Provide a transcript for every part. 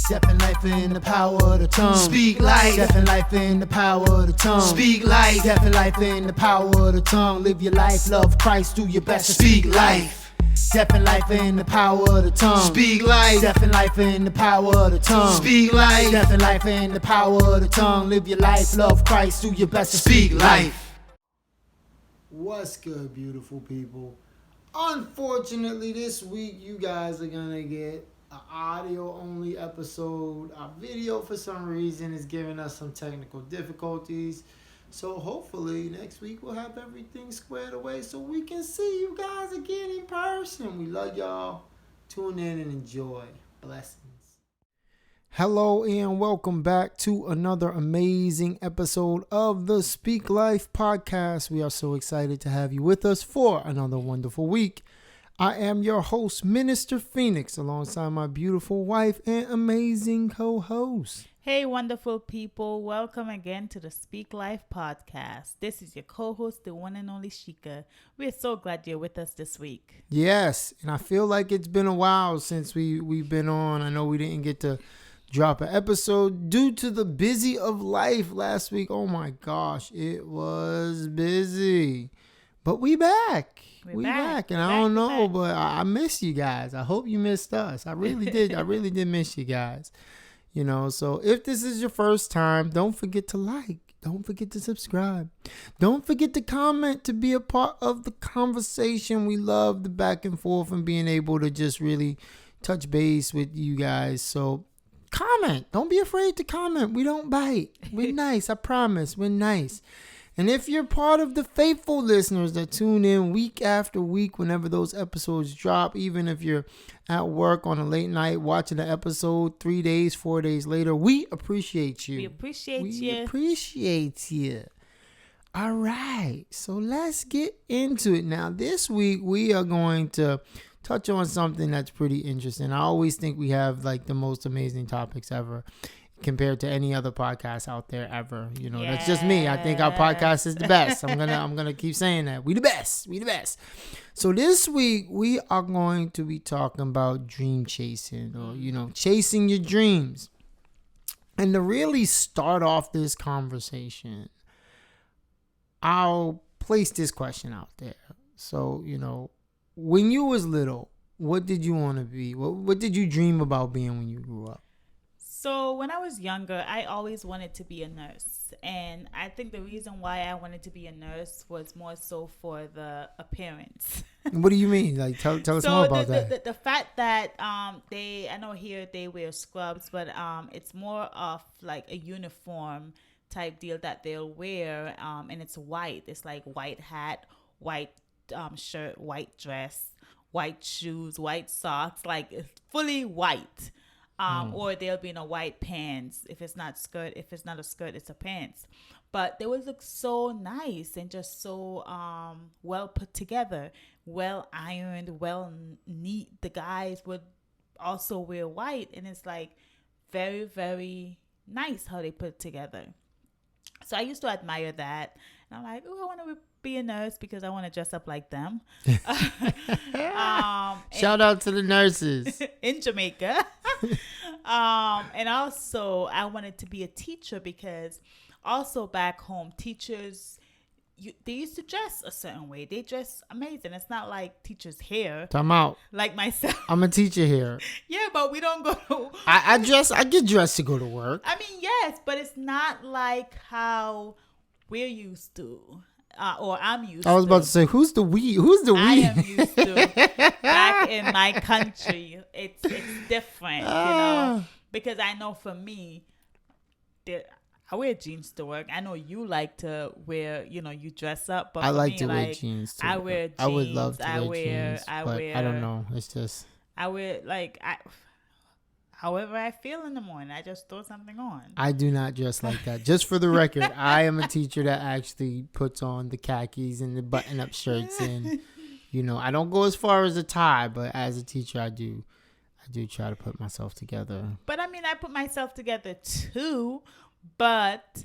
Death and life in the power of the tongue. Speak life. Death and life in the power of the tongue. Speak life. Death and life in the power of the tongue. Live your life, love Christ, do your best to Speak life. Death and life in the power of the tongue. Speak life. Death and life in the power of the tongue. Speak life. Death and life in the power of the tongue. Live your life, love Christ, do your best to Speak life. What's good, beautiful people? Unfortunately, this week you guys are gonna get an audio-only episode. Our video, for some reason, is giving us some technical difficulties. So hopefully next week we'll have everything squared away so we can see you guys again in person. We love y'all. Tune in and enjoy. Blessings. Hello and welcome back to another amazing episode of the Speak Life podcast. We are so excited to have you with us for another wonderful week. I am your host, Minister Phoenix, alongside my beautiful wife and amazing co-host. Hey, wonderful people. Welcome again to the Speak Life podcast. This is your co-host, the one and only Shika. We're so glad you're with us this week. Yes, and I feel like it's been a while since we've been on. I know we didn't get to drop an episode due to the busy of life last week. Oh my gosh, it was busy. But we back. We back. And I don't know, but I miss you guys. I hope you missed us. I really did. I really did miss you guys. You know, so if this is your first time, don't forget to like. Don't forget to subscribe. Don't forget to comment to be a part of the conversation. We love the back and forth and being able to just really touch base with you guys. So comment. Don't be afraid to comment. We don't bite. We're nice. I promise. We're nice. And if you're part of the faithful listeners that tune in week after week whenever those episodes drop, even if you're at work on a late night watching the episode 3 days, 4 days later, we appreciate you. We appreciate you. All right. So let's get into it. Now, this week we are going to touch on something that's pretty interesting. I always think we have like the most amazing topics ever compared to any other podcast out there ever. You know, That's just me. I think our podcast is the best. I'm gonna keep saying that. We the best. So this week we are going to be talking about dream chasing, or chasing your dreams. And to really start off this conversation, I'll place this question out there. So, when you was little, what did you want to be? What did you dream about being when you grew up? So when I was younger, I always wanted to be a nurse. And I think the reason why I wanted to be a nurse was more so for the appearance. What do you mean? Like, tell us more about that. The fact that I know here they wear scrubs, but it's more of like a uniform type deal that they'll wear. And it's white. It's like white hat, white shirt, white dress, white shoes, white socks, like it's fully white. Or they'll be in a white pants. If it's not a skirt, it's a pants. But they would look so nice and just so well put together, well ironed, well neat. The guys would also wear white, and it's like very, very nice how they put it together. So I used to admire that. And I'm like, oh, I want to be a nurse because I want to dress up like them. Shout out to the nurses in Jamaica. And also I wanted to be a teacher because also back home, teachers, they used to dress a certain way. They dress amazing. It's not like teachers' hair. Time out. Like myself. I'm a teacher here. Yeah, but we don't go to... I get dressed to go to work. I mean, yes, but it's not like how we're used to. Or I'm used to. I was about to say, who's the we? Who's the we? I am used to. Back in my country, it's different, because I know for me, I wear jeans to work. I know you like to wear, you dress up. But I like me, to wear jeans too. I wear jeans. I would love to wear jeans, but I don't know. It's just. I wear however I feel in the morning, I just throw something on. I do not dress like that. Just for the record, I am a teacher that actually puts on the khakis and the button-up shirts, and I don't go as far as a tie, but as a teacher, I do try to put myself together. But I mean, I put myself together too, but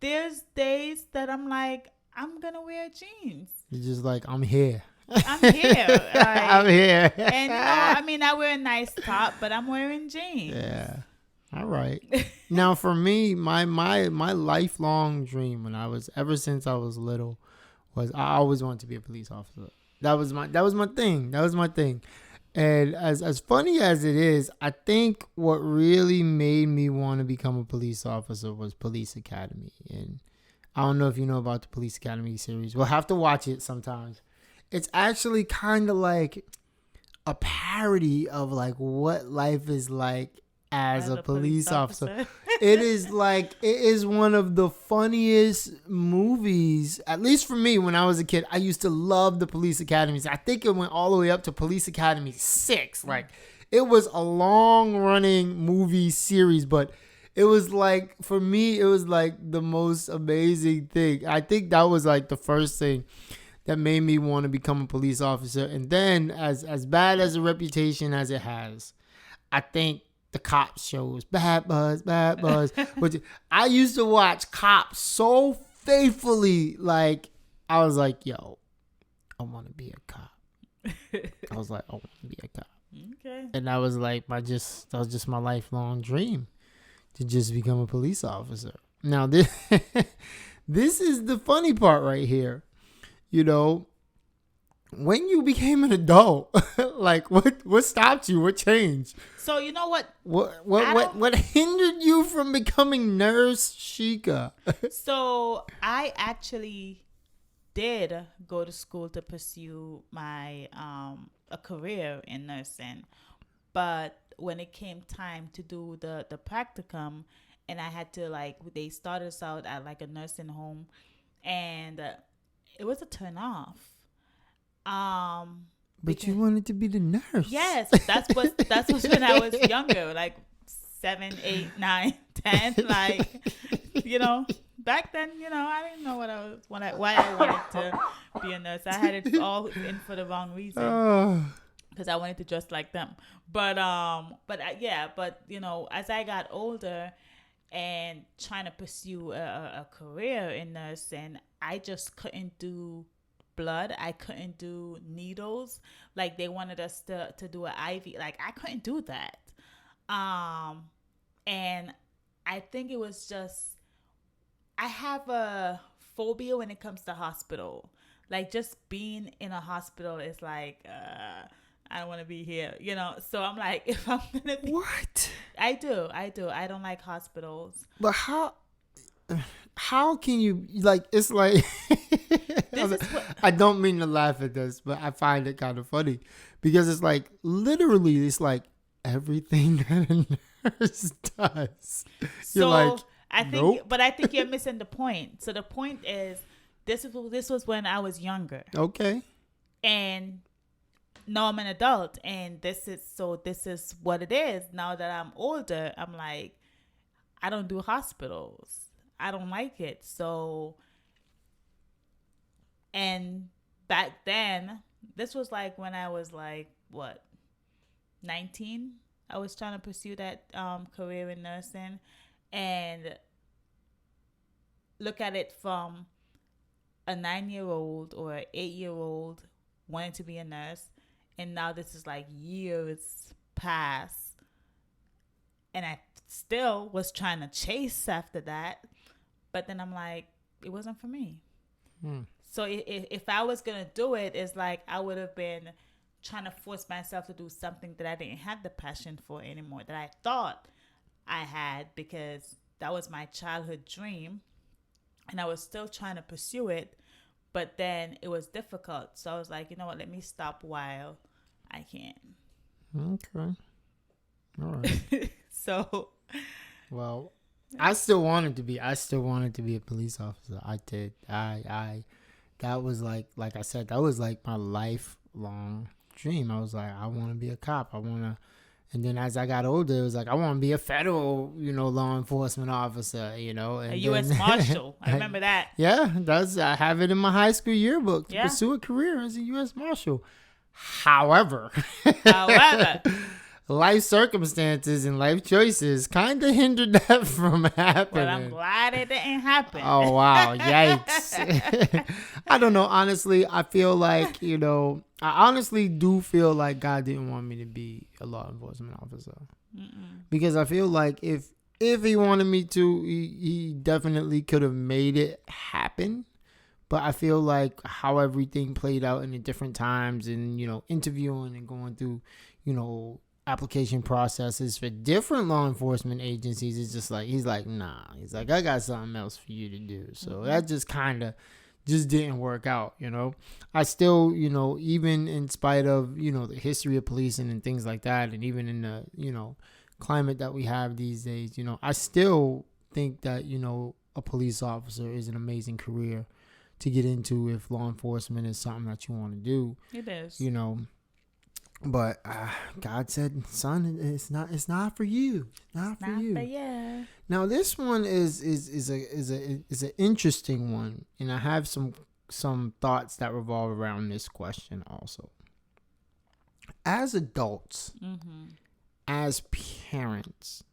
there's days that I'm like, I'm gonna wear jeans. You're just like, I'm here. I'm here. I'm here. And I wear a nice top, but I'm wearing jeans. Yeah. All right. Now for me, my lifelong dream ever since I was little was I always wanted to be a police officer. That was my thing. That was my thing. And as funny as it is, I think what really made me want to become a police officer was Police Academy. And I don't know if you know about the Police Academy series. We'll have to watch it sometimes. It's actually kind of like a parody of like what life is like as a police officer. It is one of the funniest movies, at least for me. When I was a kid, I used to love the Police Academies. I think it went all the way up to Police Academy 6. Like, it was a long running movie series, but it was like, for me, it was like the most amazing thing. I think that was like the first thing that made me want to become a police officer. And then as bad as a reputation as it has, I think the Cops shows, Bad Buzz. Which I used to watch Cops so faithfully. Like, I was like, yo, I want to be a cop. I was like, I want to be a cop. Okay. And that was like that was just my lifelong dream, to just become a police officer. Now, this is the funny part right here. You know, when you became an adult, like what stopped you? What changed? So you know what? What hindered you from becoming Nurse Sheikah? So I actually did go to school to pursue my a career in nursing, but when it came time to do the practicum, and I had to, like, they started us out at like a nursing home, and it was a turn off. But you wanted to be the nurse. Yes, that's what when I was younger, like 7, 8, 9, 10. Like, you know, back then, you know, I didn't know why I wanted to be a nurse. I had it all in for the wrong reason, because I wanted to dress like them. But you know, as I got older and trying to pursue a career in nursing, I just couldn't do blood. I couldn't do needles. Like, they wanted us to do an IV. Like, I couldn't do that. And I think it was just, I have a phobia when it comes to hospital. Like, just being in a hospital is like, I don't want to be here, you know? So I'm like, if I'm going to be... What? I do. I don't like hospitals. But how can you, like, it's like... I don't mean to laugh at this, but I find it kind of funny, because it's like, literally, it's like everything that a nurse does. So you're like, I think, nope. But I think you're missing the point. So the point is, this was when I was younger. Okay. And now I'm an adult, and this is what it is. Now that I'm older, I'm like, I don't do hospitals. I don't like it. So, and back then, this was like when I was like, what, 19? I was trying to pursue that career in nursing, and look at it from a 9-year-old or an 8-year-old wanting to be a nurse. And now this is like years past, and I still was trying to chase after that. But then I'm like, it wasn't for me. So if I was going to do it, it's like I would have been trying to force myself to do something that I didn't have the passion for anymore, that I thought I had, because that was my childhood dream. And I was still trying to pursue it, but then it was difficult. So I was like, you know what, let me stop while I can. Okay. All right. So, well, I still wanted to be a police officer. I did. That was like I said, that was like my lifelong dream. I was like, I want to be a cop. And then as I got older, it was like, I want to be a federal, law enforcement officer, And a U.S. Marshal. I remember that. Yeah, I have it in my high school yearbook to pursue a career as a U.S. Marshal. However, life circumstances and life choices kind of hindered that from happening. But I'm glad it didn't happen. Oh, wow. Yikes. I don't know. Honestly, I feel like, I honestly do feel like God didn't want me to be a law enforcement officer. because I feel like if he wanted me to, he definitely could have made it happen. But I feel like how everything played out in the different times and, interviewing and going through, application processes for different law enforcement agencies, is just like, he's like, nah. He's like, I got something else for you to do. So that just kind of just didn't work out, I still, even in spite of, the history of policing and things like that, and even in the, climate that we have these days, I still think that, a police officer is an amazing career to get into if law enforcement is something that you want to do. It is. But God said, son, it's not for you. It's not for you. Yeah. Now this one is an interesting one, and I have some thoughts that revolve around this question also. As adults, as parents,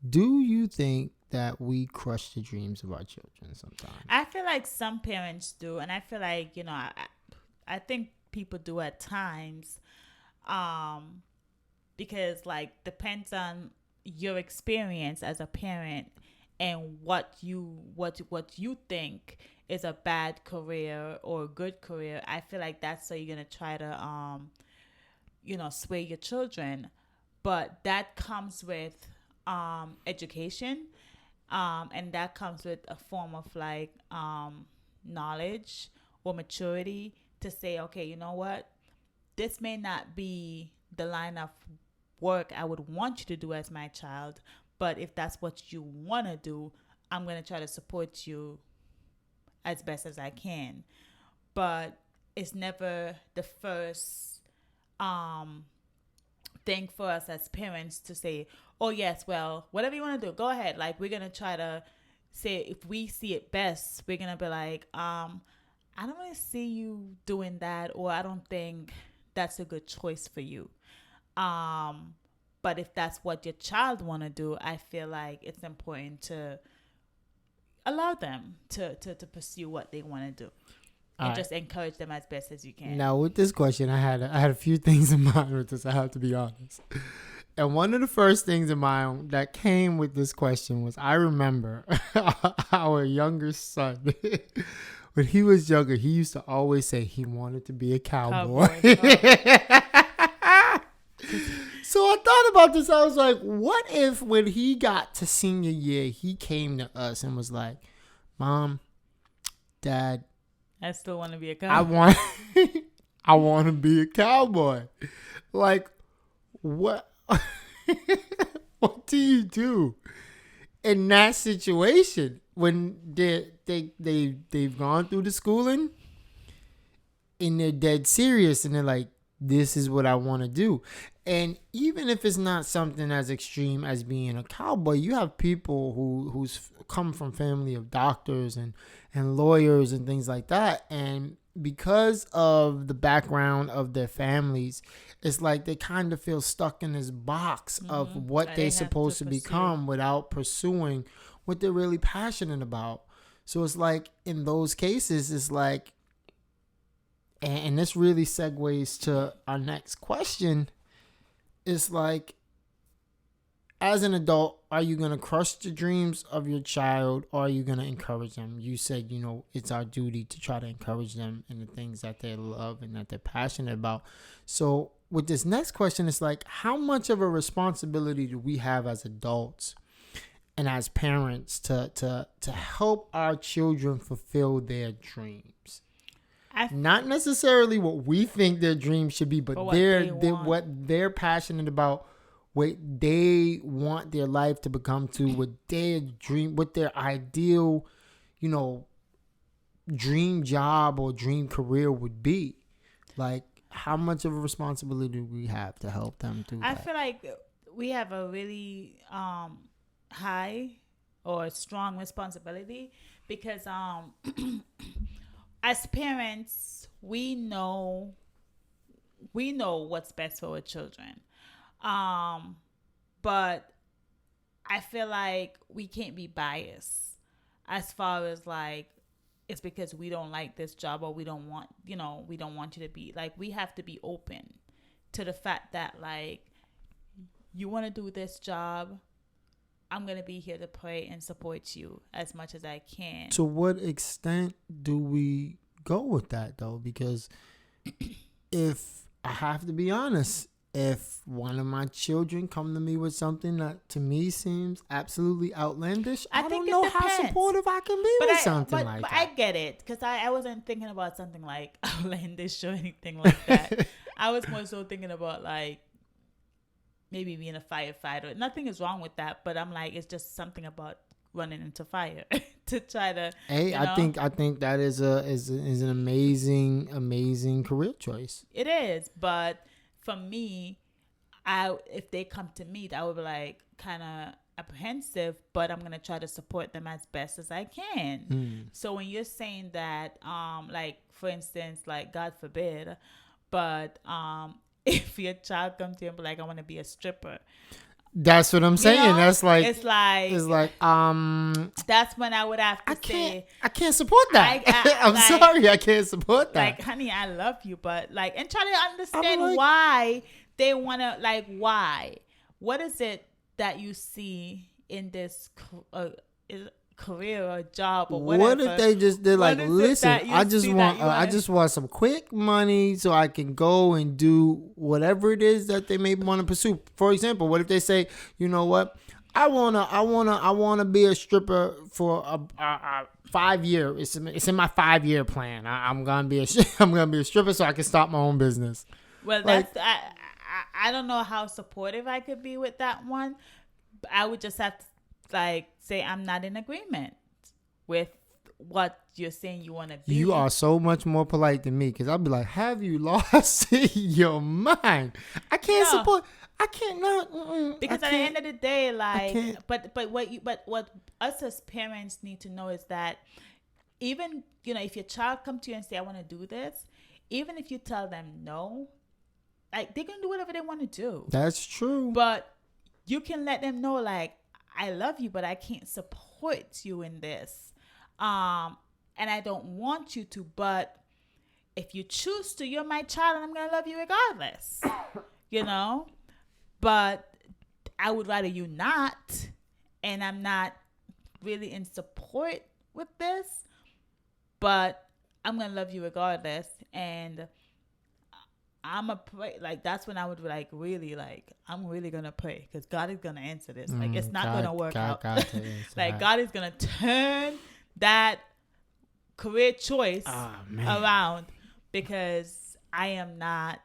do you think that we crush the dreams of our children sometimes? I feel like some parents do, and I feel like, I think people do at times, because like depends on your experience as a parent and what you think is a bad career or a good career. I feel like that's how you're gonna try to sway your children, but that comes with education. And that comes with a form of like knowledge or maturity to say, okay, you know what? This may not be the line of work I would want you to do as my child, but if that's what you want to do, I'm going to try to support you as best as I can. But it's never the first thing for us as parents to say, oh yes, well, whatever you want to do, go ahead. Like, we're gonna try to say, if we see it best, we're gonna be like, I don't really see you doing that, or I don't think that's a good choice for you. But if that's what your child want to do, I feel like it's important to allow them to pursue what they want to do. And just encourage them as best as you can. Now, with this question, I had a few things in mind with this. I have to be honest. And one of the first things in mind that came with this question was, I remember our younger son, when he was younger, he used to always say he wanted to be a cowboy. So I thought about this. I was like, what if when he got to senior year, he came to us and was like, Mom, Dad, I still want to be a cowboy. I want to be a cowboy. Like, what? What do you do in that situation when they've gone through the schooling and they're dead serious and they're like, this is what I want to do? And even if it's not something as extreme as being a cowboy, you have people who's come from family of doctors and lawyers and things like that. And because of the background of their families, it's like they kind of feel stuck in this box of what they're supposed to become without pursuing what they're really passionate about. So it's like in those cases, it's like, and this really segues to our next question. It's like, as an adult, are you going to crush the dreams of your child, or are you going to encourage them? You said, it's our duty to try to encourage them in the things that they love and that they're passionate about. So with this next question, it's like, how much of a responsibility do we have as adults and as parents to help our children fulfill their dreams? Not necessarily what we think their dreams should be, but what they're passionate about, what they want their life to become to, what their dream, what their ideal, dream job or dream career would be. Like, how much of a responsibility do we have to help them do that? I feel like we have a really high or strong responsibility because as parents, we know what's best for our children. But I feel like we can't be biased as far as like, it's because we don't like this job or we don't want you to be like, we have to be open to the fact that like you want to do this job, I'm going to be here to pray and support you as much as I can. To what extent do we go with that, though? Because if I have to be honest, if one of my children come to me with something that to me seems absolutely outlandish, I don't know how supportive I can be with something like that. But I get it, because I wasn't thinking about something like outlandish or anything like that. I was more so thinking about like maybe being a firefighter. Nothing is wrong with that, but I'm like, it's just something about running into fire to try to. Hey, you know? I think that is an amazing career choice. It is, but for me, if they come to me, I would be like kind of apprehensive, but I'm gonna try to support them as best as I can. So when you're saying that, like for instance, like God forbid, but if your child comes to you and be like, I want to be a stripper. That's what I'm saying. You know, it's like that's when I would have to say I can't support that. I'm like, sorry, I can't support that. Like, honey, I love you, but like, and try to understand why they want to, like, why. What is it that you see in this career or job or whatever? What if they just did like, listen, I just want some quick money so I can go and do whatever it is that they may want to pursue. For example, what if they say, you know what, I wanna be a stripper for a 5 year. It's in my 5-year plan. I'm gonna be a stripper so I can start my own business. Well, like, I don't know how supportive I could be with that one. I would just have to like say I'm not in agreement with what you're saying you want to be. You are so much more polite than me, because I'll be like, have you lost your mind? I can't support. I can't not because at the end of the day, like, but what us as parents need to know is that even, you know, if your child come to you and say I want to do this, even if you tell them no, like, they can do whatever they want to do. That's true. But you can let them know, like, I love you, but I can't support you in this. And I don't want you to, but if you choose to, you're my child and I'm going to love you regardless. You know? But I would rather you not, and I'm not really in support with this, but I'm going to love you regardless. And I'm a pray, like, that's when I would like really, like, I'm really gonna pray, because God is gonna answer this. Like, it's not gonna work out. Like, God is gonna turn that career choice around, because I am not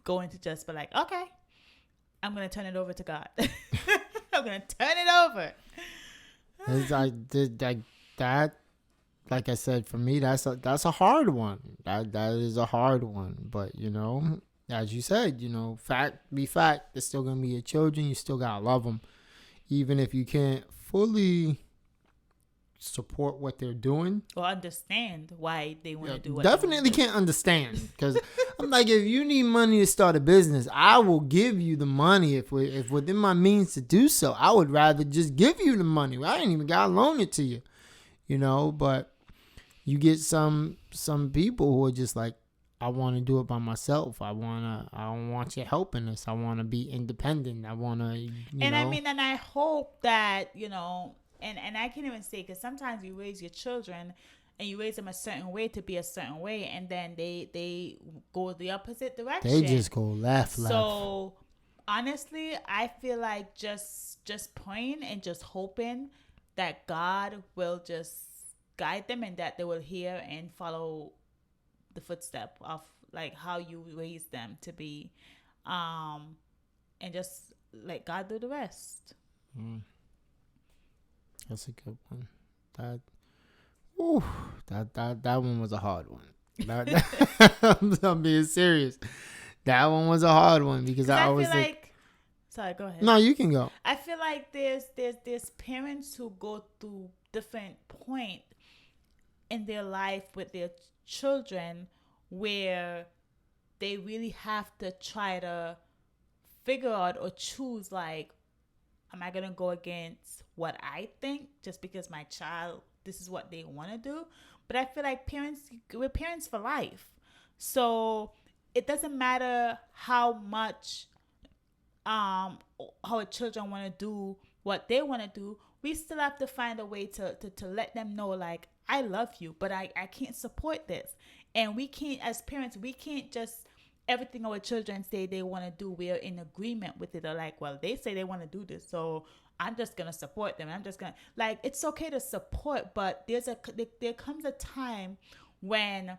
going to just be like, okay, I'm gonna turn it over to God. I'm gonna turn it over. It's like that. Like I said, for me, that's a hard one. That is a hard one. But, you know, as you said, you know, fact, they're still gonna be your children. You still gotta love them, even if you can't fully support what they're doing or understand why they want to do what. Definitely can't understand, because I'm like, if you need money to start a business, I will give you the money if within my means to do so. I would rather just give you the money. I ain't even gotta loan it to you, you know. But you get some people who are just like, I want to do it by myself. I don't want you helping us. I want to be independent. I want to, and I mean, and I hope that, you know, and I can't even say, because sometimes you raise your children and you raise them a certain way to be a certain way, and then they go the opposite direction. They just go left. So honestly, I feel like just praying and just hoping that God will just guide them, and that they will hear and follow the footstep of like how you raise them to be, and just let God do the rest. That's a good one. That one was a hard one. I'm being serious. That one was a hard one, because I always feel like. Sorry, go ahead. No, you can go. I feel like there's parents who go through different points in their life with their children where they really have to try to figure out or choose, like, am I going to go against what I think just because my child, this is what they want to do? But I feel like we're parents for life. So it doesn't matter how much our children want to do what they want to do, we still have to find a way to let them know, like, I love you, but I can't support this. And we can't, as parents, we can't just, everything our children say they want to do, we're in agreement with it. Or like, well, they say they want to do this, so I'm just going to support them. I'm just going to, like, it's okay to support, but there comes a time when,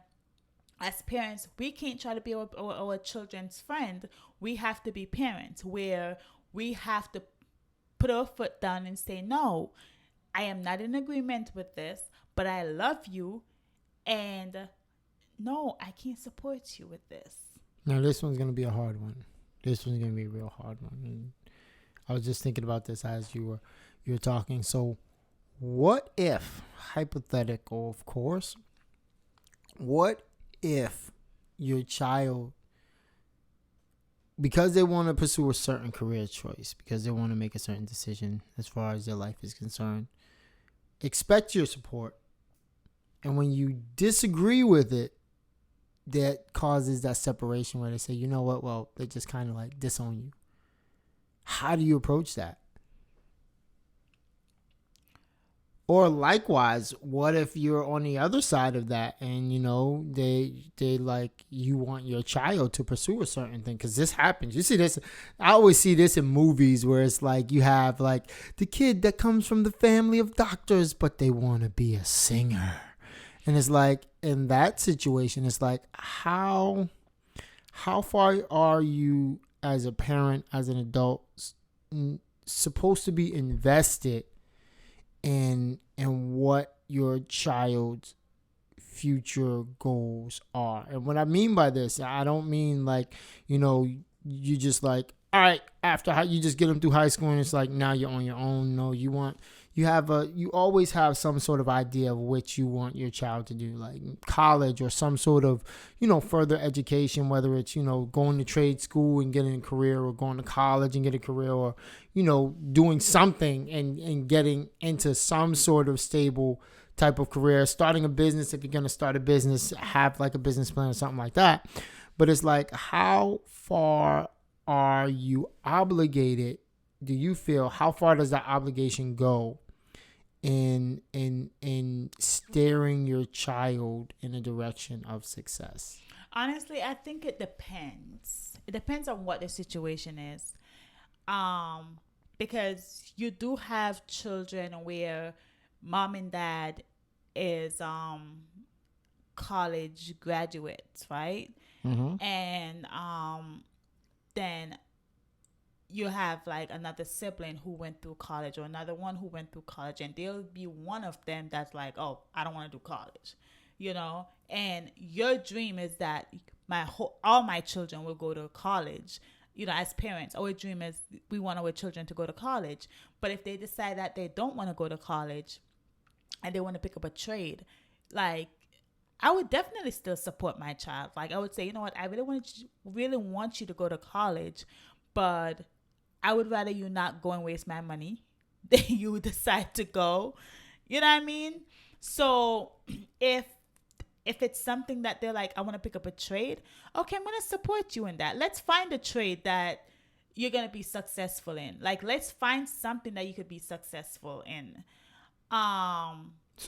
as parents, we can't try to be our children's friend. We have to be parents, where we have to put our foot down and say, no, I am not in agreement with this, but I love you, and no, I can't support you with this. Now, this one's going to be a hard one. This one's going to be a real hard one. And I was just thinking about this as you were talking. So, what if, hypothetical, of course, what if your child, because they want to pursue a certain career choice, because they want to make a certain decision as far as their life is concerned, expect your support, and when you disagree with it, that causes that separation where they say, you know what, well, they just kind of like disown you. How do you approach that? Or likewise, what if you're on the other side of that and, you know, they like, you want your child to pursue a certain thing? Because this happens. You see this. I always see this in movies where it's like you have like the kid that comes from the family of doctors, but they want to be a singer. And it's like, in that situation, it's like, how far are you as a parent, as an adult, supposed to be invested in what your child's future goals are? And what I mean by this, I don't mean like, you know, you just like, all right, after you just get them through high school and it's like, now you're on your own. No, you always have some sort of idea of what you want your child to do, like college or some sort of, you know, further education, whether it's, you know, going to trade school and getting a career, or going to college and getting a career, or, you know, doing something and getting into some sort of stable type of career, starting a business. If you're going to start a business, have like a business plan or something like that. But it's like, how far are you obligated? Do you feel, how far does that obligation go in steering your child in a direction of success? Honestly, I think it depends. It depends on what the situation is. Because you do have children where mom and dad is college graduates, right? Mm-hmm. And then you have like another sibling who went through college, or another one who went through college, and there'll be one of them that's like, oh, I don't want to do college, you know. And your dream is that all my children will go to college. You know, as parents, our dream is we want our children to go to college. But if they decide that they don't want to go to college and they want to pick up a trade, like, I would definitely still support my child. Like, I would say, you know what, I really want you to go to college, but I would rather you not go and waste my money than you decide to go. You know what I mean? So if it's something that they're like, I want to pick up a trade, okay, I'm going to support you in that. Let's find a trade that you're going to be successful in. Like, let's find something that you could be successful in. So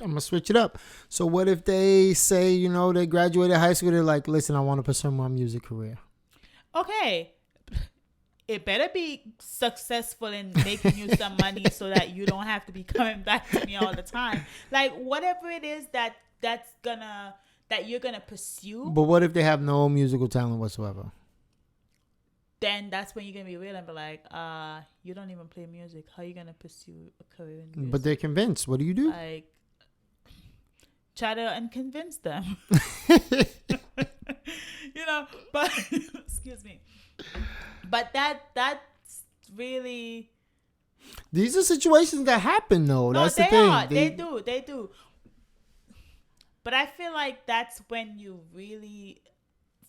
I'm going to switch it up. So what if they say, you know, they graduated high school, they're like, listen, I want to pursue my music career. Okay. It better be successful in making you some money so that you don't have to be coming back to me all the time. Like, whatever it is that you're gonna pursue. But what if they have no musical talent whatsoever? Then that's when you're gonna be real and be like, you don't even play music. How are you gonna pursue a career in music? But they're convinced. What do you do? Like, try to unconvince them. You know, but excuse me. But that's really. These are situations that happen, though. No, that's the thing. They do. But I feel like that's when you really,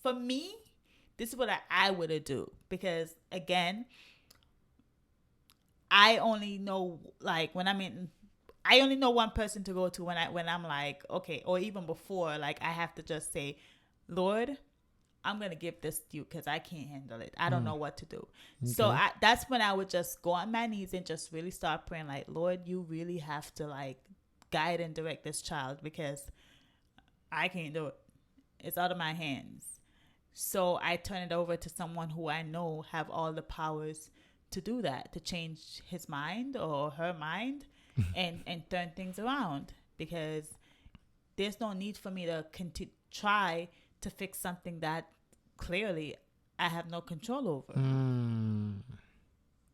for me, this is what I would do. Because, again, I only know, like, I only know one person to go to when I'm like, okay, or even before, like, I have to just say, Lord, I'm gonna give this to you because I can't handle it. I don't know what to do. So that's when I would just go on my knees and just really start praying, like, Lord, you really have to like guide and direct this child because I can't do it. It's out of my hands. So I turn it over to someone who I know have all the powers to do that, to change his mind or her mind and turn things around, because there's no need for me to try to fix something that clearly I have no control over.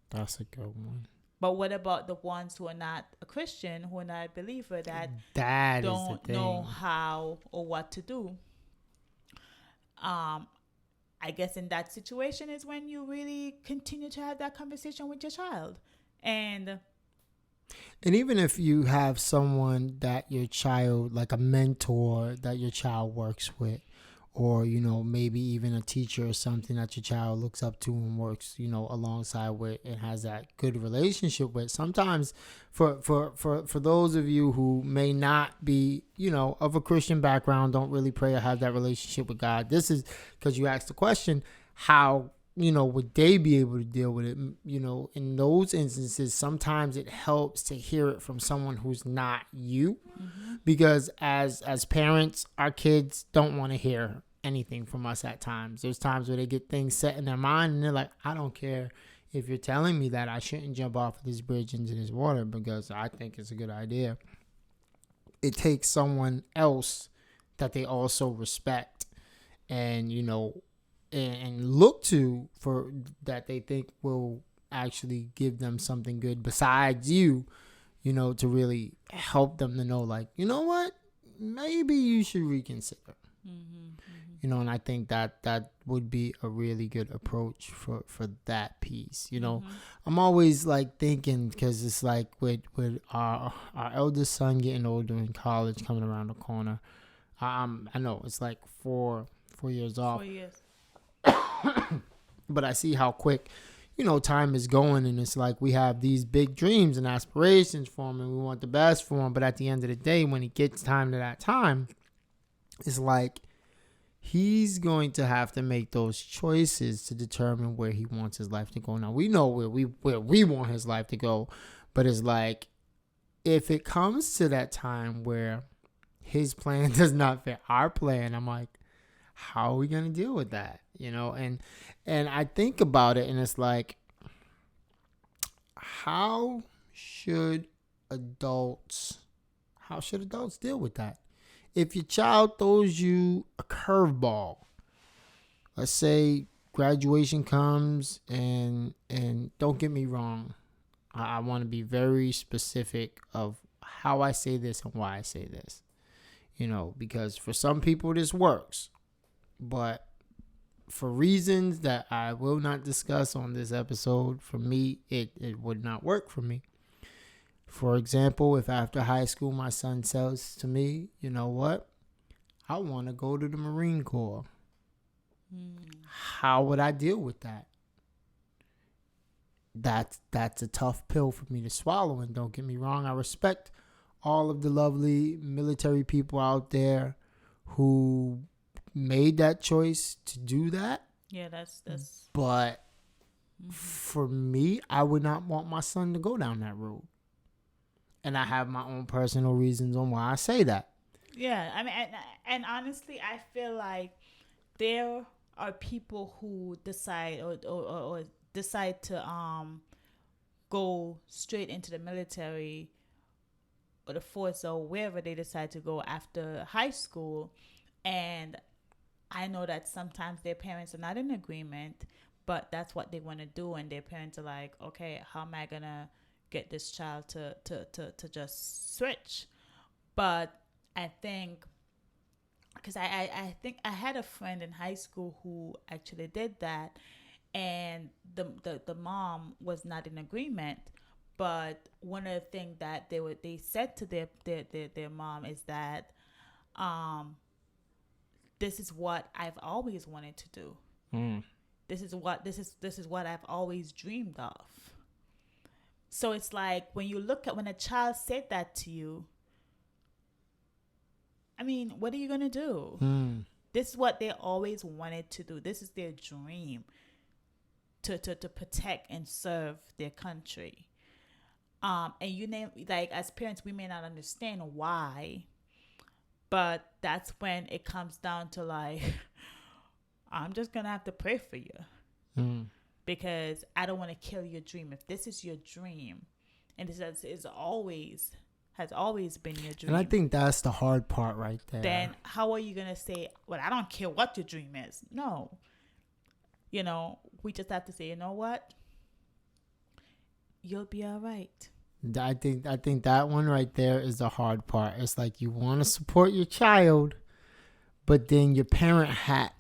That's a good one. But what about the ones who are not a Christian, who are not a believer, that That don't is the thing. know how or what to do? I guess in that situation is when you really continue to have that conversation with your child. And even if you have someone that your child, like a mentor that your child works with, or, you know, maybe even a teacher or something that your child looks up to and works, you know, alongside with and has that good relationship with. Sometimes for those of you who may not be, you know, of a Christian background, don't really pray or have that relationship with God, this is because you asked the question, how, you know, would they be able to deal with it? You know, in those instances, sometimes it helps to hear it from someone who's not you, because as parents, our kids don't want to hear anything from us at times. There's times where they get things set in their mind and they're like, I don't care if you're telling me that I shouldn't jump off of this bridge into this water because I think it's a good idea. It takes someone else that they also respect and, you know, and look to for that they think will actually give them something good besides you, you know, to really help them to know, like, you know what, maybe you should reconsider. You know, and I think that would be a really good approach for that piece. You know, I'm always like thinking, because it's like with our eldest son getting older in college coming around the corner. I know it's like 4 years off. 4 years. But I see how quick, you know, time is going, and it's like we have these big dreams and aspirations for him, and we want the best for him. But at the end of the day, when he gets time to that time, it's like he's going to have to make those choices to determine where he wants his life to go. Now, we know where we want his life to go, but it's like if it comes to that time where his plan does not fit our plan, I'm like, how are we going to deal with that? You know, and I think about it, and it's like, how should adults deal with that? If your child throws you a curveball, let's say graduation comes, and don't get me wrong, I want to be very specific of how I say this and why I say this, you know, because for some people this works, but for reasons that I will not discuss on this episode, for me, it would not work for me. For example, if after high school my son says to me, you know what, I want to go to the Marine Corps. How would I deal with that? That's a tough pill for me to swallow. And don't get me wrong, I respect all of the lovely military people out there who made that choice to do that. Yeah, that's. But for me, I would not want my son to go down that road. And I have my own personal reasons on why I say that. Yeah, I mean, and honestly, I feel like there are people who decide or decide to go straight into the military or the force or wherever they decide to go after high school, and I know that sometimes their parents are not in agreement, but that's what they want to do, and their parents are like, okay, how am I gonna get this child to just switch? But I think, because I think I had a friend in high school who actually did that, and the mom was not in agreement. But one of the things that they said to their mom is that this is what I've always wanted to do. This is what I've always dreamed of. So it's like when a child said that to you, I mean, what are you gonna do? This is what they always wanted to do. This is their dream, to protect and serve their country. And you name, like, as parents, we may not understand why, but that's when it comes down to, like, I'm just gonna have to pray for you, because I don't want to kill your dream. If this is your dream, and this has always been your dream, And I think that's the hard part right there. then how are you gonna say, well, I don't care what your dream is? No. We just have to say, you know what? You'll be all right. I think that one right there is the hard part. It's like you want to support your child, but then your parent hat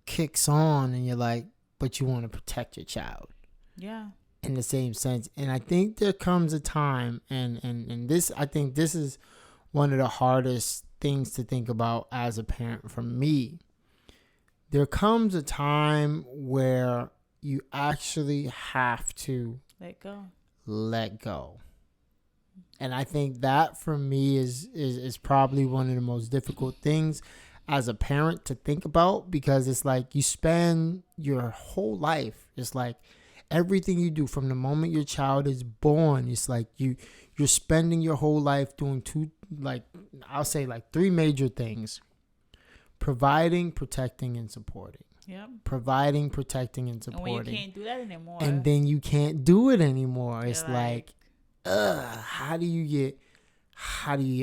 kicks on and you're like, but you want to protect your child. Yeah. In the same sense. And I think there comes a time, and this, I think this is one of the hardest things to think about as a parent for me. There comes a time where you actually have to let go. And I think that for me is probably one of the most difficult things as a parent to think about, because it's like you spend your whole life, it's like everything you do from the moment your child is born, it's like you're spending your whole life doing three major things: providing, protecting, and supporting. Yep. Providing, protecting, and supporting. And when you can't do that anymore, and then you can't do it anymore, it's like, how do you get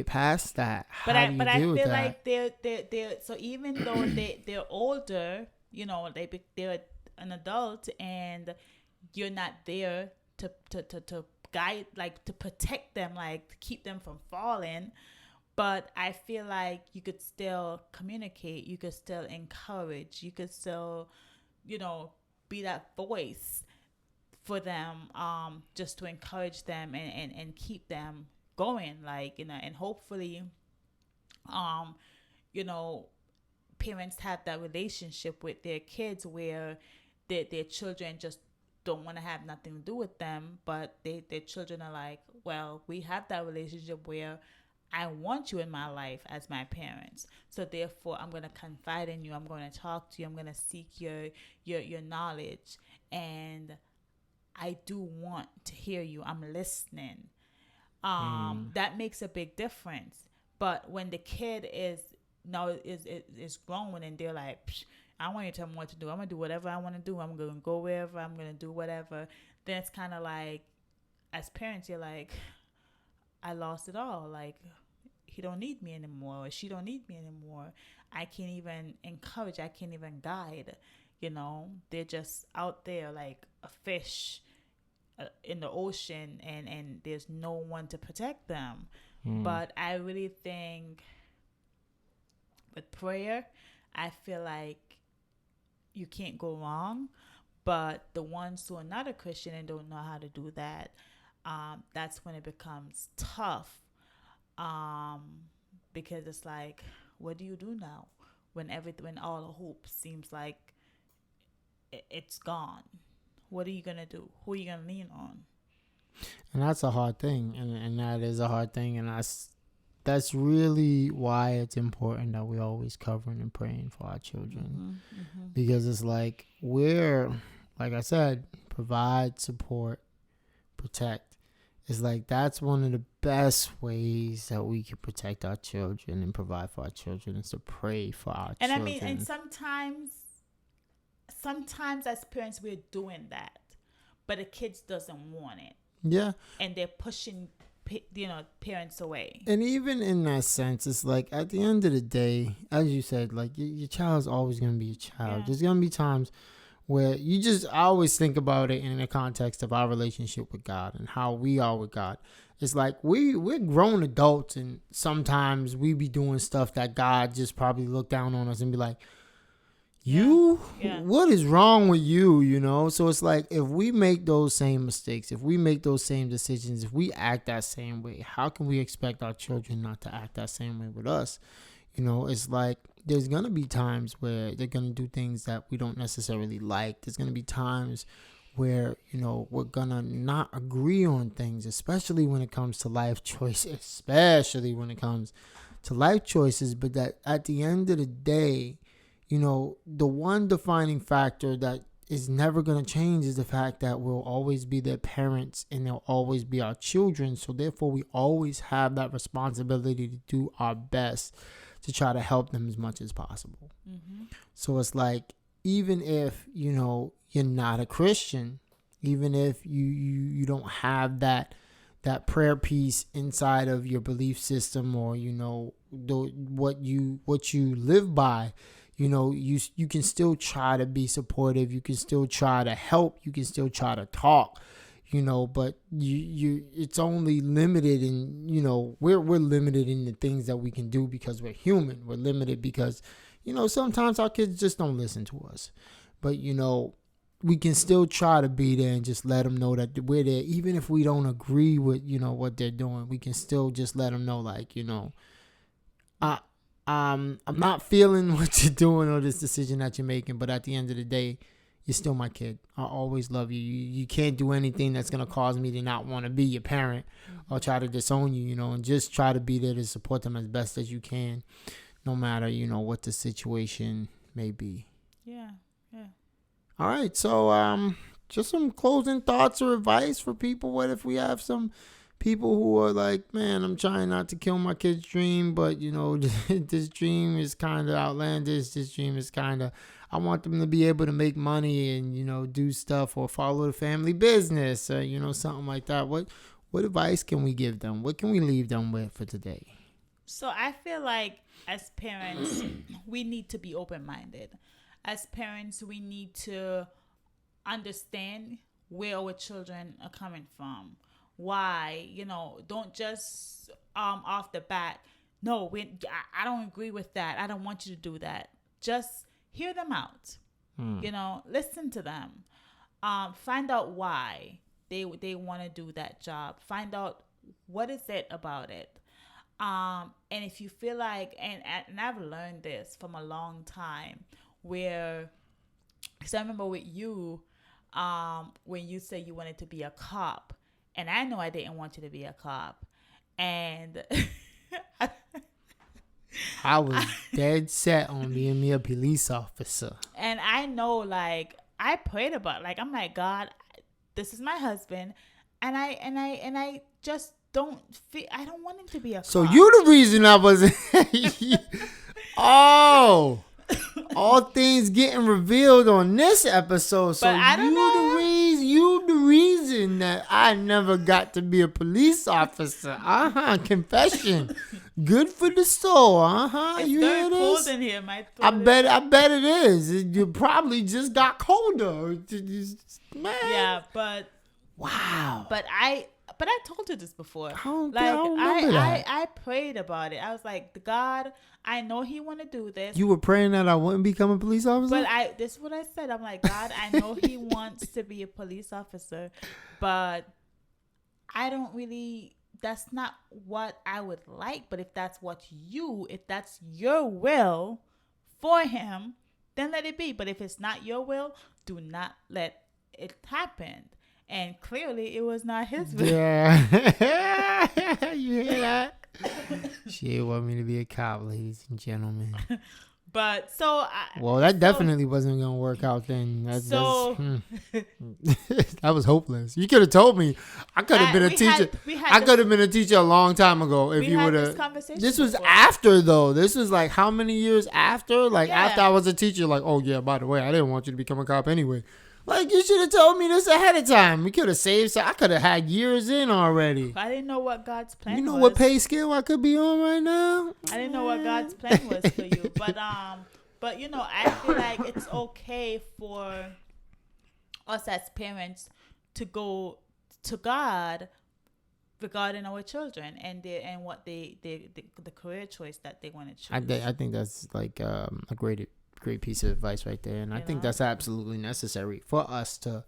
past that? I feel like they're so even though they're older, they're an adult, and you're not there to guide, like to protect them, like to keep them from falling. But I feel like you could still communicate, you could still encourage, you could still, be that voice for them, just to encourage them and keep them going, and hopefully, parents have that relationship with their kids where their children just don't want to have nothing to do with them, but their children are like, well, we have that relationship where I want you in my life as my parents. So therefore, I'm going to confide in you. I'm going to talk to you. I'm going to seek your knowledge. And I do want to hear you. I'm listening. That makes a big difference. But when the kid is grown and they're like, I want you to tell me what to do. I'm going to do whatever I want to do. I'm going to go wherever. I'm going to do whatever. Then it's kind of like, as parents, you're like, I lost it all. Like, he don't need me anymore, or she don't need me anymore. I can't even encourage. I can't even guide. They're just out there like a fish in the ocean, and there's no one to protect them. But I really think with prayer, I feel like you can't go wrong. But the ones who are not a Christian and don't know how to do that, that's when it becomes tough, because it's like, what do you do now when all the hope seems like it's gone? What are you gonna do? Who are you gonna lean on? And that's a hard thing, and that is a hard thing, and that's really why it's important that we're always covering and praying for our children, because it's like like I said, provide, support, protect. It's like that's one of the best ways that we can protect our children and provide for our children, is to pray for our children. And I mean, and sometimes as parents we're doing that, but the kids doesn't want it. Yeah. And they're pushing parents away. And even in that sense, it's like at the end of the day, as you said, like your child's always going to be a child. Yeah. There's going to be times where I always think about it in the context of our relationship with God and how we are with God. It's like we're grown adults, and sometimes we be doing stuff that God just probably look down on us and be like, what is wrong with you? So it's like, if we make those same mistakes, if we make those same decisions, if we act that same way, how can we expect our children not to act that same way with us? It's like, there's going to be times where they're going to do things that we don't necessarily like. There's going to be times where, we're going to not agree on things, especially when it comes to life choices, but that at the end of the day, the one defining factor that is never going to change is the fact that we'll always be their parents and they'll always be our children. So therefore, we always have that responsibility to do our best to try to help them as much as possible. Mm-hmm. So it's like, even if, you're not a Christian, even if you don't have that prayer piece inside of your belief system, or, what you live by, you can still try to be supportive. You can still try to help. You can still try to talk, but it's only limited in, we're limited in the things that we can do because we're human. We're limited because, sometimes our kids just don't listen to us. But, we can still try to be there and just let them know that we're there. Even if we don't agree with, what they're doing, we can still just let them know, like, I'm not feeling what you're doing or this decision that you're making, but at the end of the day, you're still my kid. I always love you. You can't do anything that's going to cause me to not want to be your parent or try to disown you, and just try to be there to support them as best as you can, no matter, what the situation may be. Yeah. All right. So, just some closing thoughts or advice for people. What if we have some people who are like, man, I'm trying not to kill my kid's dream, but, this dream is kind of outlandish. This dream is kind of, I want them to be able to make money and, do stuff or follow the family business or, something like that. What advice can we give them? What can we leave them with for today? So I feel like as parents, we need to be open-minded. As parents, we need to understand where our children are coming from. Why, don't just off the bat, no, I don't agree with that. I don't want you to do that. Just hear them out. Listen to them. Find out why they want to do that job. Find out what is it about it. And if you feel like, and I've learned this from a long time, where, because I remember with you, when you said you wanted to be a cop. And I know I didn't want you to be a cop. And I was dead set on being me a police officer. And I know, like, I prayed about it. Like, I'm like, God, this is my husband. And I just don't feel, I don't want him to be a cop. So you the reason I wasn't. Oh. All things getting revealed on this episode. So you the reason that I never got to be a police officer. Confession. Good for the soul. It's you very hear cold this? in here. I bet it is. You probably just got colder. Man. Yeah, but wow. But I told you this before. I don't remember that. I prayed about it. I was like, God, I know he want to do this. You were praying that I wouldn't become a police officer? But this is what I said. I'm like, God, I know he wants to be a police officer, but I don't really, that's not what I would like. But if that's your will for him, then let it be. But if it's not your will, do not let it happen. And clearly, it was not his will. Yeah. You hear that? She didn't want me to be a cop, ladies and gentlemen. But so... that definitely wasn't going to work out then. That was hopeless. You could have told me. I could have been a teacher. I could have been a teacher a long time ago if you would have. This was after, though. This was like how many years after? Like after I was a teacher, like, oh, yeah, by the way, I didn't want you to become a cop anyway. Like, you should have told me this ahead of time. We could have saved. So I could have had years in already. I didn't know what God's plan was. You know what pay scale I could be on right now? I didn't know what God's plan was for you. But I feel like it's okay for us as parents to go to God regarding our children and what the career choice that they want to choose. I think that's like a great piece of advice right there, and I think that's absolutely necessary for us to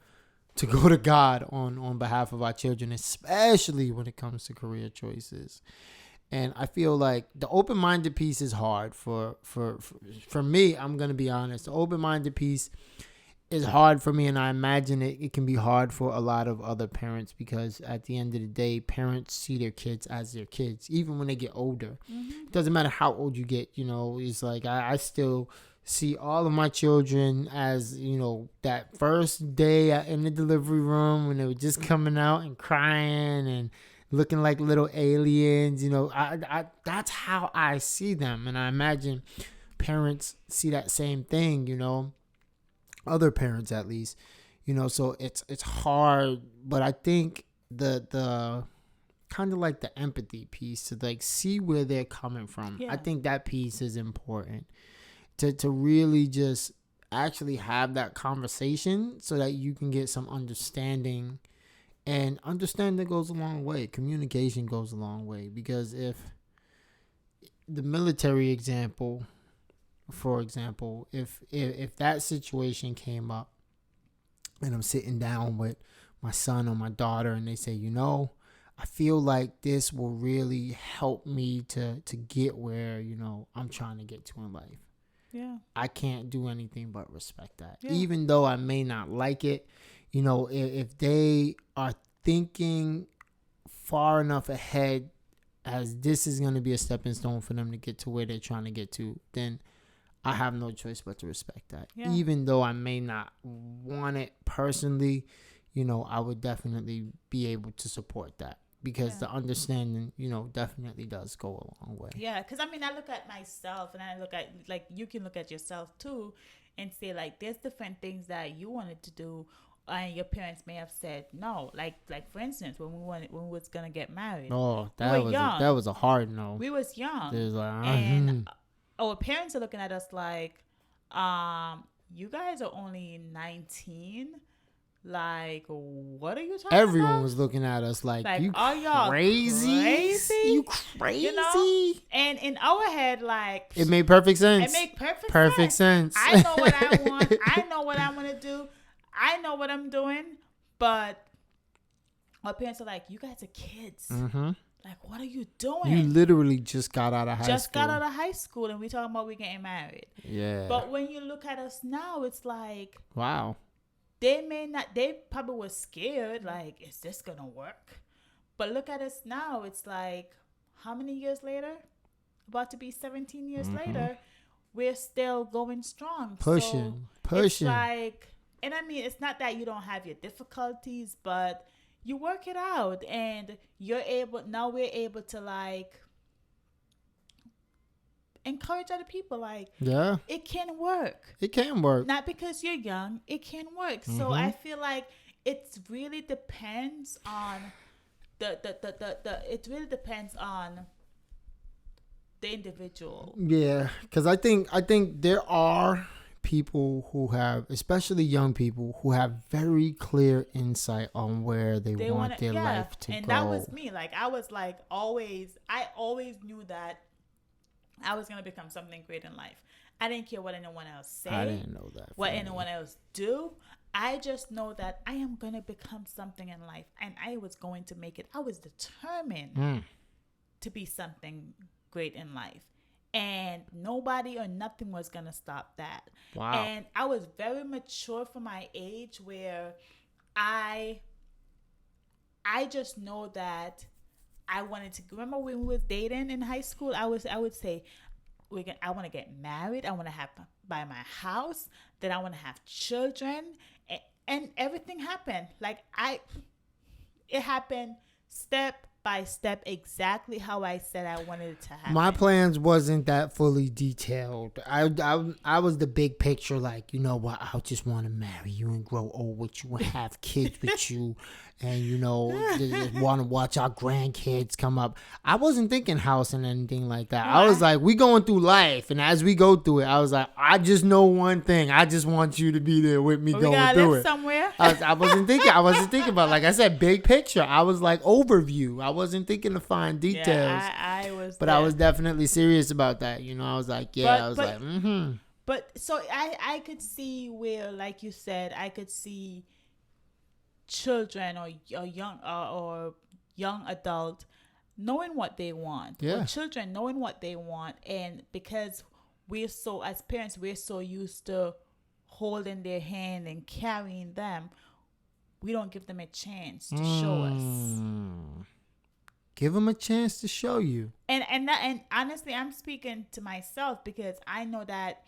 go to God on behalf of our children, especially when it comes to career choices. And I feel like the open-minded piece is hard for me. I'm gonna be honest. The open-minded piece is hard for me, and I imagine it can be hard for a lot of other parents, because at the end of the day, parents see their kids as their kids, even when they get older. Mm-hmm. It doesn't matter how old you get. It's like I still see all of my children as, that first day in the delivery room when they were just coming out and crying and looking like little aliens. That's how I see them. And I imagine parents see that same thing, other parents at least, so it's hard. But I think the kind of like the empathy piece to like see where they're coming from. Yeah. I think that piece is important to really just actually have that conversation so that you can get some understanding, and understanding goes a long way. Communication goes a long way, because if the military example, for example, if that situation came up and I'm sitting down with my son or my daughter and they say, I feel like this will really help me to get where, I'm trying to get to in life. Yeah. I can't do anything but respect that. Yeah. Even though I may not like it, if they are thinking far enough ahead as this is going to be a stepping stone for them to get to where they're trying to get to, then I have no choice but to respect that. Yeah. Even though I may not want it personally, I would definitely be able to support that, because the understanding, definitely does go a long way. Yeah, because I look at myself, and I look at, like, you can look at yourself too and say, like, there's different things that you wanted to do, and your parents may have said no. Like for instance, when we was gonna get married. Oh, we that were young. that was a hard no. We was young. It was like, And our parents are looking at us like, you guys are only 19. Like, what are you talking about? Everyone was looking at us like, you are y'all crazy? You crazy? And in our head, like, it made perfect sense. It made perfect sense. sense. I know what I want. I know what I want to do. I know what I'm doing. But our parents are like, you guys are kids. Mm-hmm. Like, what are you doing? You literally just got out of high school. Just got out of high school, and we talking about we getting married. Yeah. But when you look at us now, it's like, wow. They probably were scared, like, is this gonna work? But look at us now. It's like, how many years later? About to be 17 years later, we're still going strong. Pushing. It's like, and it's not that you don't have your difficulties, but you work it out, and we're able to, like, encourage other people, like, yeah, it can work. It can work. Not because you're young, it can work. So I feel like it really depends on it really depends on the individual. Yeah, because I think there are people who have, especially young people, who have very clear insight on where they want their life to go. And that was me. Like, I always knew that I was going to become something great in life. I didn't care what anyone else said. I didn't know that. What anyone else do. I just know that I am going to become something in life, and I was going to make it. I was determined to be something great in life, and nobody or nothing was going to stop that. Wow. And I was very mature for my age, where I just know that I wanted to. Remember when we was dating in high school? I would say, I want to get married. I want to buy my house. Then I want to have children, and everything happened. Like, it happened step by step, exactly how I said I wanted it to happen. My plans wasn't that fully detailed. I was the big picture, like, you know what, I just want to marry you and grow old with you and have kids with you, and just want to watch our grandkids come up. I wasn't thinking house and anything like that. I was like, we going through life, and as we go through it, I was like, I just know one thing. I just want you to be there with me going through it. Somewhere. I wasn't thinking about, like I said, big picture. I was like overview. I wasn't thinking of fine details. Yeah, I was. But I was definitely serious about that. I was like, But so I could see where, like you said, I could see children or young adult knowing what they want. Yeah. Or children knowing what they want, and because as parents, we're so used to holding their hand and carrying them, we don't give them a chance to show us. Give them a chance to show you. And honestly, I'm speaking to myself, because I know that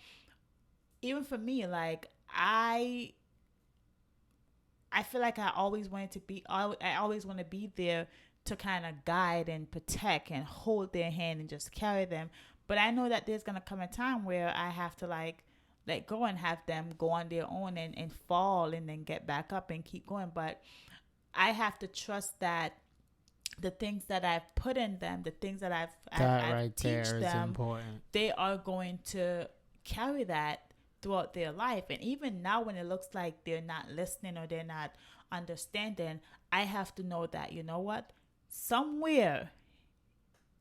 even for me, like I feel like I always wanted to be, I always want to be there to kind of guide and protect and hold their hand and just carry them. But I know that there's going to come a time where I have to like let go and have them go on their own and fall and then get back up and keep going. But I have to trust that the things that I've put in them, the things that I've right there teach is them, important. they are going to carry that throughout their life. And even now when it looks like they're not listening or they're not understanding, I have to know that, you know what, somewhere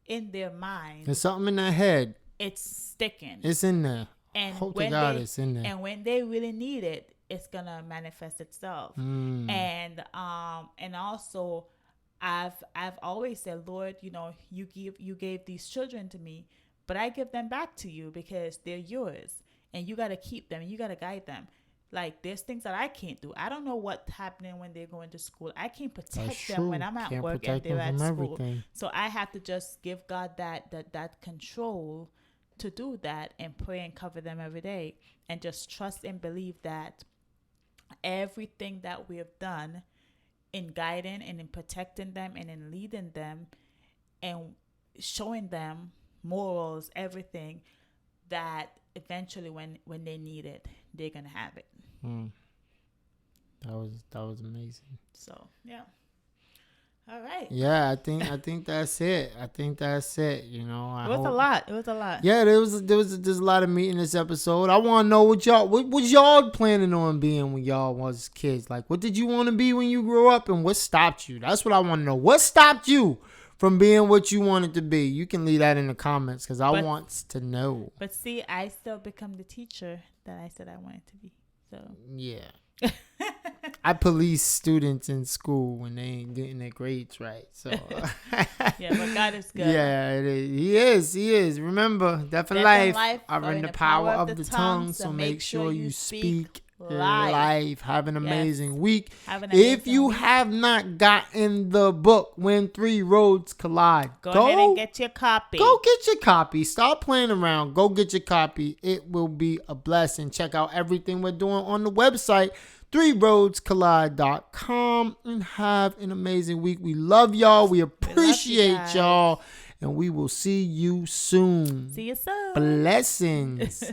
in their mind There's something in their head. it's sticking. It's in there. And Hope to when God they, it's in there. and when they really need it, it's gonna manifest itself. And also I've always said, Lord, you know, you gave these children to me, but I give them back to you because they're yours, and you got to keep them, and you got to guide them. Like, there's things that I can't do. I don't know what's happening when they're going to school. I can't protect them when I'm at Can't work and protect they're them at from school. everything. So I have to just give God that control to do that, and pray and cover them every day, and just trust and believe that everything that we have done in guiding and in protecting them and in leading them and showing them morals, everything, that eventually when they need it, they're gonna have it. That was amazing. So yeah. All right. Yeah, I think that's it. You know, It was a lot. Yeah, there's a lot of meat in this episode. I want to know what was y'all planning on being when y'all was kids. Like, what did you want to be when you grew up, and what stopped you? That's what I want to know. What stopped you from being what you wanted to be? You can leave that in the comments because I want to know. But see, I still become the teacher that I said I wanted to be. So yeah. I police students in school when they ain't getting their grades right. So yeah, but God is good. Yeah, it is. He is. Remember, death and life are in the power of the tongue. So make sure you speak life. Have an amazing week. If you have not gotten the book When Three Roads Collide, go ahead and get your copy. Go get your copy. Stop playing around. Go get your copy. It will be a blessing. Check out everything we're doing on the website, threeroadscollide.com, and have an amazing week. We love y'all. We appreciate y'all. And we will see you soon. See you soon. Blessings.